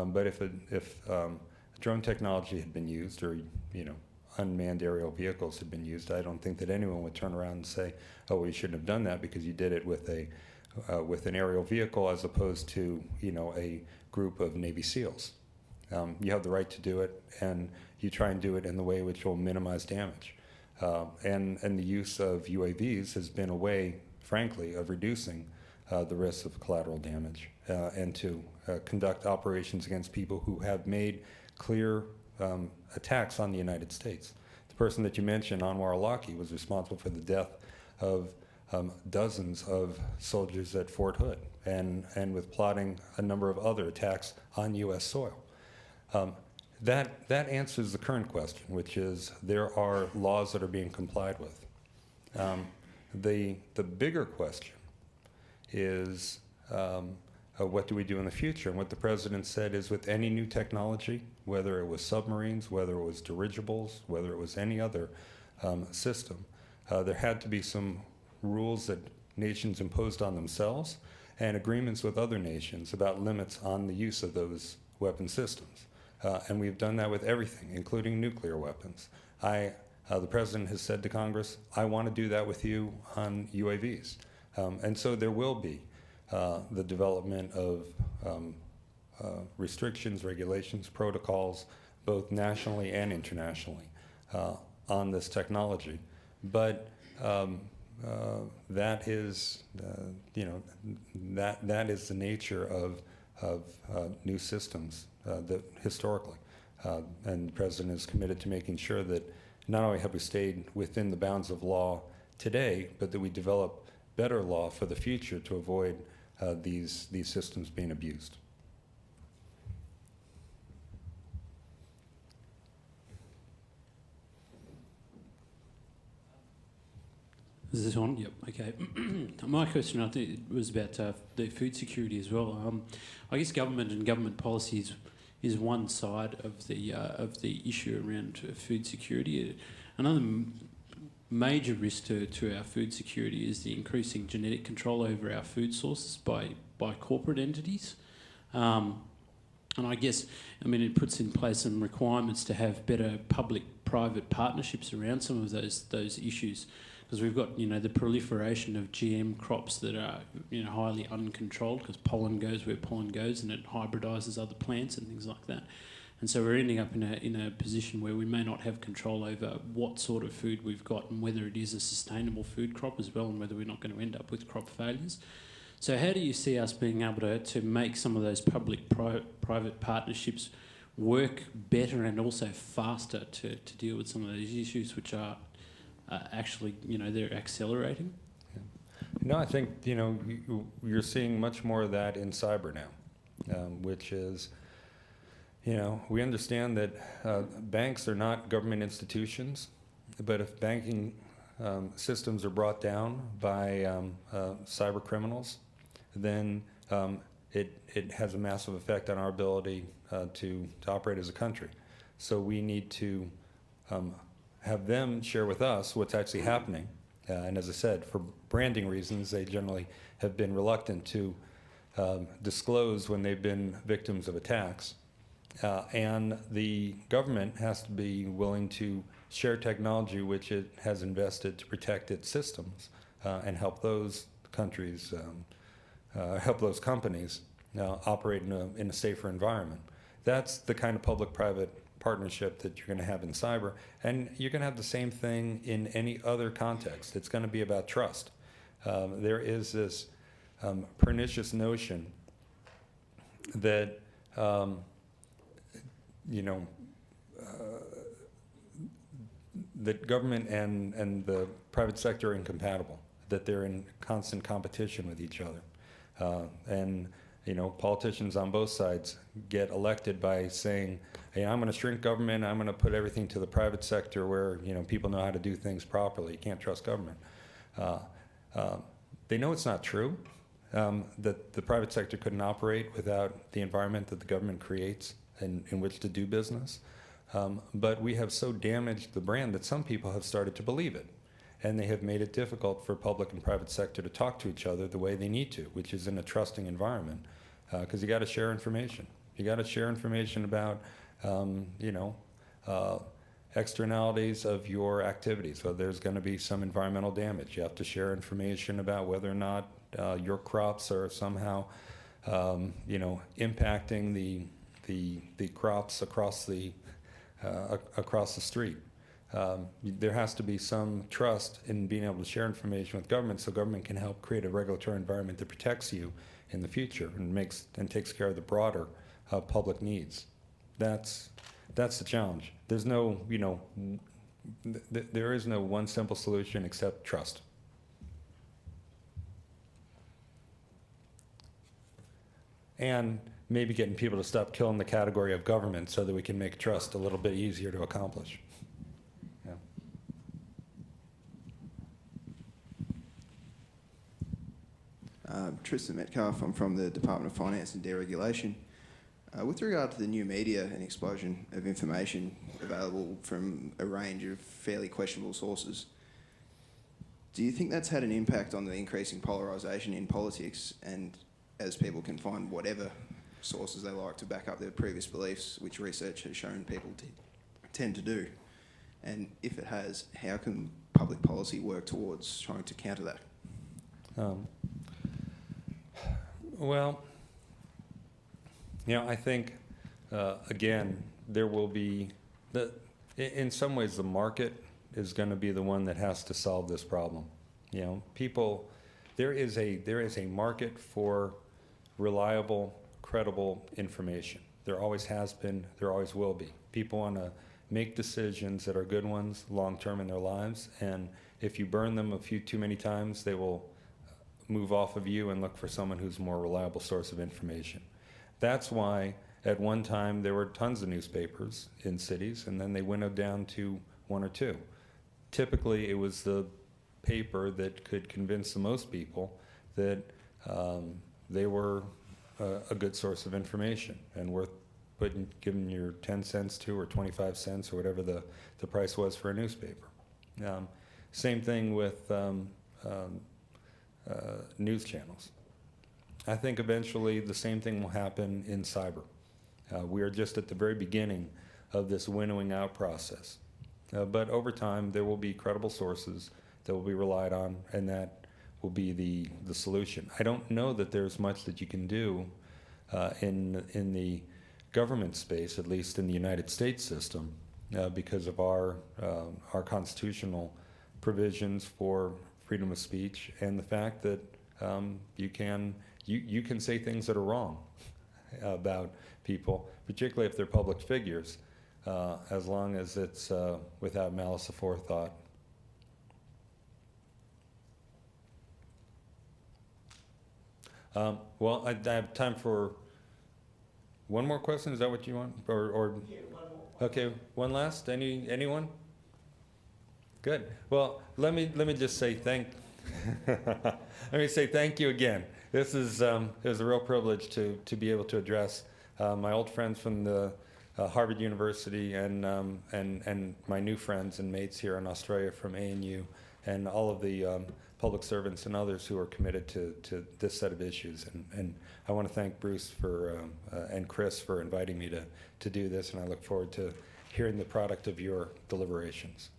But if drone technology had been used, or unmanned aerial vehicles had been used, I don't think that anyone would turn around and say, "Oh, well, you shouldn't have done that because you did it with an aerial vehicle as opposed to a group of Navy SEALs." You have the right to do it, and you try and do it in the way which will minimize damage. And the use of UAVs has been a way, frankly, of reducing the risk of collateral damage and to conduct operations against people who have made clear attacks on the United States. The person that you mentioned, Anwar al-Awlaki, was responsible for the death of dozens of soldiers at Fort Hood, and with plotting a number of other attacks on U.S. soil. That answers the current question, which is there are laws that are being complied with. The bigger question is what do we do in the future? And what the president said is with any new technology, whether it was submarines, whether it was dirigibles, whether it was any other system, there had to be some rules that nations imposed on themselves and agreements with other nations about limits on the use of those weapon systems. And we've done that with everything, including nuclear weapons. The president has said to Congress, I want to do that with you on UAVs. And so there will be the development of restrictions, regulations, protocols, both nationally and internationally on this technology. But that is, that is the nature of new systems that historically. And the president is committed to making sure that not only have we stayed within the bounds of law today, but that we develop better law for the future to avoid these systems being abused. Is this on? Yep. Okay. My question, I think, was about the food security as well. I guess government and government policies is one side of the issue around food security. Another major risk to our food security is the increasing genetic control over our food sources by corporate entities. And I guess, I mean, it puts in place some requirements to have better public-private partnerships around some of those issues. Because we've got, the proliferation of GM crops that are, highly uncontrolled because pollen goes where pollen goes and it hybridises other plants and things like that. And so we're ending up in a position where we may not have control over what sort of food we've got and whether it is a sustainable food crop as well and whether we're not going to end up with crop failures. So how do you see us being able to make some of those public-private partnerships work better and also faster to deal with some of these issues which are actually, they're accelerating? No, I think, you're seeing much more of that in cyber now, which is, we understand that banks are not government institutions, but if banking systems are brought down by cyber criminals, then it has a massive effect on our ability to operate as a country. So we need to have them share with us what's actually happening. And as I said, for branding reasons, they generally have been reluctant to disclose when they've been victims of attacks. And the government has to be willing to share technology which it has invested to protect its systems and help those countries, help those companies operate in a safer environment. That's the kind of public-private partnership that you're going to have in cyber, and you're going to have the same thing in any other context. It's going to be about trust. There is this pernicious notion that that government and the private sector are incompatible, that they're in constant competition with each other. And politicians on both sides get elected by saying, hey, I'm going to shrink government, I'm going to put everything to the private sector where people know how to do things properly. You can't trust government. They know it's not true, that the private sector couldn't operate without the environment that the government creates in which to do business. But we have so damaged the brand that some people have started to believe it. And they have made it difficult for public and private sector to talk to each other the way they need to, which is in a trusting environment, because you got to share information. You got to share information about, externalities of your activities. So there's going to be some environmental damage. You have to share information about whether or not your crops are somehow, impacting the crops across the street. There has to be some trust in being able to share information with government so government can help create a regulatory environment that protects you in the future and takes care of the broader public needs. That's the challenge. There's no, there is no one simple solution except trust. And maybe getting people to stop killing the category of government so that we can make trust a little bit easier to accomplish. Tristan Metcalf. I'm from the Department of Finance and Deregulation. With regard to the new media and explosion of information available from a range of fairly questionable sources, do you think that's had an impact on the increasing polarisation in politics, and as people can find whatever sources they like to back up their previous beliefs, which research has shown people tend to do? And if it has, how can public policy work towards trying to counter that? Well, I think, again, there will be, in some ways the market is going to be the one that has to solve this problem. There is a market for reliable, credible information. There always has been, there always will be. People want to make decisions that are good ones long-term in their lives, and if you burn them a few too many times, they will move off of you and look for someone who's a more reliable source of information. That's why at one time there were tons of newspapers in cities, and then they winnowed down to one or two. Typically it was the paper that could convince the most people that they were a good source of information and worth giving your 10 cents to, or 25 cents, or whatever the price was for a newspaper. Same thing with news channels. I think eventually the same thing will happen in cyber. We are just at the very beginning of this winnowing out process. But over time, there will be credible sources that will be relied on, and that will be the solution. I don't know that there's much that you can do in the government space, at least in the United States system, because of our constitutional provisions for freedom of speech, and the fact that you can say things that are wrong about people, particularly if they're public figures, as long as it's without malice aforethought. Well, I have time for one more question. Is that what you want? Or Yeah, one more. okay, one last. Anyone? Good. Well, let me just say let me say thank you again. This is it was a real privilege to be able to address my old friends from the Harvard University and my new friends and mates here in Australia from ANU, and all of the public servants and others who are committed to this set of issues. And I want to thank Bruce and Chris for inviting me to do this, and I look forward to hearing the product of your deliberations.